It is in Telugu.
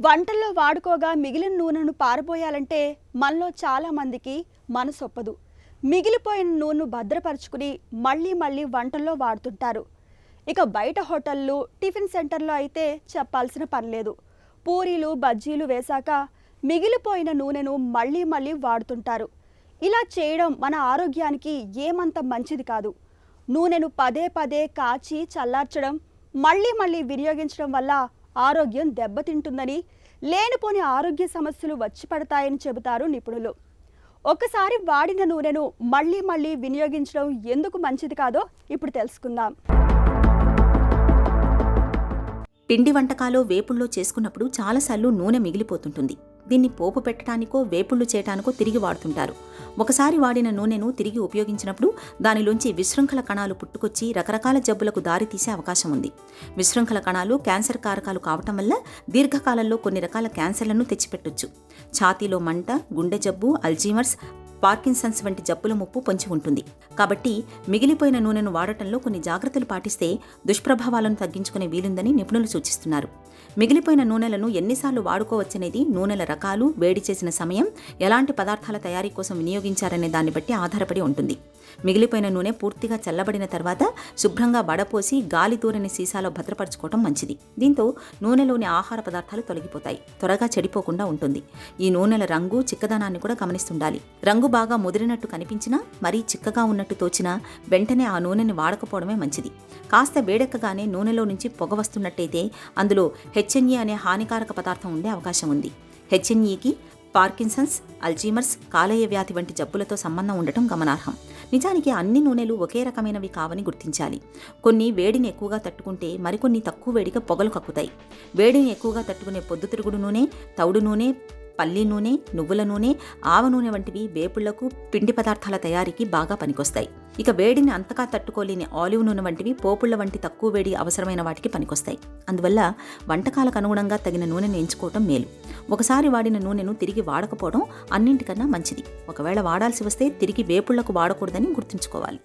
వంటల్లో వాడుకోగా మిగిలిన నూనెను పారబోయాలంటే మనలో చాలామందికి మనసొప్పదు. మిగిలిపోయిన నూనెను భద్రపరుచుకుని మళ్ళీ మళ్ళీ వంటల్లో వాడుతుంటారు. ఇక బయట హోటళ్ళు, టిఫిన్ సెంటర్లో అయితే చెప్పాల్సిన పని లేదు. పూరీలు, బజ్జీలు వేశాక మిగిలిపోయిన నూనెను మళ్ళీ మళ్ళీ వాడుతుంటారు. ఇలా చేయడం మన ఆరోగ్యానికి ఏమంత మంచిది కాదు. నూనెను పదే పదే కాచి చల్లార్చడం, మళ్ళీ మళ్ళీ వినియోగించడం వల్ల ఆరోగ్యం దెబ్బతింటుందని, లేనిపోని ఆరోగ్య సమస్యలు వచ్చి పడతాయని చెబుతారు నిపుణులు. ఒక్కసారి వాడిన నూనెను మళ్ళీ మళ్ళీ వినియోగించడం ఎందుకు మంచిది కాదో ఇప్పుడు తెలుసుకుందాం. పిండి వంటకాలు వేపుల్లో చేసుకున్నప్పుడు చాలాసార్లు నూనె మిగిలిపోతుంటుంది. దీన్ని పోపు పెట్టడానికో వేపుళ్ళు చేయడానికో తిరిగి వాడుతుంటారు. ఒకసారి వాడిన నూనెను తిరిగి ఉపయోగించినప్పుడు దానిలోంచి విశృంఖల కణాలు పుట్టుకొచ్చి రకరకాల జబ్బులకు దారితీసే అవకాశం ఉంది. విశృంఖల కణాలు క్యాన్సర్ కారకాలు కావటం వల్ల దీర్ఘకాలంలో కొన్ని రకాల క్యాన్సర్లను తెచ్చిపెట్టొచ్చు. ఛాతీలో మంట, గుండె జబ్బు, అల్జీమర్స్, పార్కిన్సన్స్ వంటి జబ్బుల ముప్పు పొంచి ఉంటుంది. కాబట్టి మిగిలిపోయిన నూనెను వాడటంలో కొన్ని జాగ్రత్తలు పాటిస్తే దుష్ప్రభావాలను తగ్గించుకునే వీలుందని నిపుణులు సూచిస్తున్నారు. మిగిలిపోయిన నూనెలను ఎన్నిసార్లు వాడుకోవచ్చనేది నూనెల రకాలు, వేడి చేసిన సమయం, ఎలాంటి పదార్థాల తయారీ కోసం వినియోగించారనే దాన్ని బట్టి ఆధారపడి ఉంటుంది. మిగిలిపోయిన నూనె పూర్తిగా చల్లబడిన తర్వాత శుభ్రంగా వడపోసి గాలి దూరని సీసాలో భద్రపరచుకోవడం మంచిది. దీంతో నూనెలోని ఆహార పదార్థాలు తొలగిపోతాయి, త్వరగా చెడిపోకుండా ఉంటుంది. ఈ నూనెల రంగు, చిక్కదనాన్ని కూడా గమనిస్తుండాలి. రంగు బాగా ముదిరినట్టు కనిపించినా, మరీ చిక్కగా ఉన్నట్టు తోచినా వెంటనే ఆ నూనెని వాడకపోవడమే మంచిది. కాస్త వేడెక్కగానే నూనెలో నుంచి పొగ వస్తున్నట్టయితే అందులో హెచ్ఎన్ఈ అనే హానికారక పదార్థం ఉండే అవకాశం ఉంది. హెచ్ఎన్ఈకి పార్కిన్సన్స్, అల్జీమర్స్, కాలేయ వ్యాధి వంటి జబ్బులతో సంబంధం ఉండటం గమనార్హం. నిజానికి అన్ని నూనెలు ఒకే రకమైనవి కావని గుర్తించాలి. కొన్ని వేడిని ఎక్కువగా తట్టుకుంటే మరికొన్ని తక్కువ వేడిగా పొగలు కక్కుతాయి. వేడిని ఎక్కువగా తట్టుకునే పొద్దుతిరుగుడు నూనె, తౌడు నూనె, పల్లి నూనె, నువ్వుల నూనె, ఆవ నూనె వంటివి వేపుళ్లకు, పిండి పదార్థాల తయారీకి బాగా పనికొస్తాయి. ఇక వేడిని అంతగా తట్టుకోలేని ఆలివ్ నూనె వంటివి పోపుళ్ల వంటి తక్కువ వేడి అవసరమైన వాటికి పనికొస్తాయి. అందువల్ల వంటకాలకు అనుగుణంగా తగిన నూనెను ఎంచుకోవటం మేలు. ఒకసారి వాడిన నూనెను తిరిగి వాడకపోవడం అన్నింటికన్నా మంచిది. ఒకవేళ వాడాల్సి వస్తే తిరిగి వేపుళ్లకు వాడకూడదని గుర్తుంచుకోవాలి.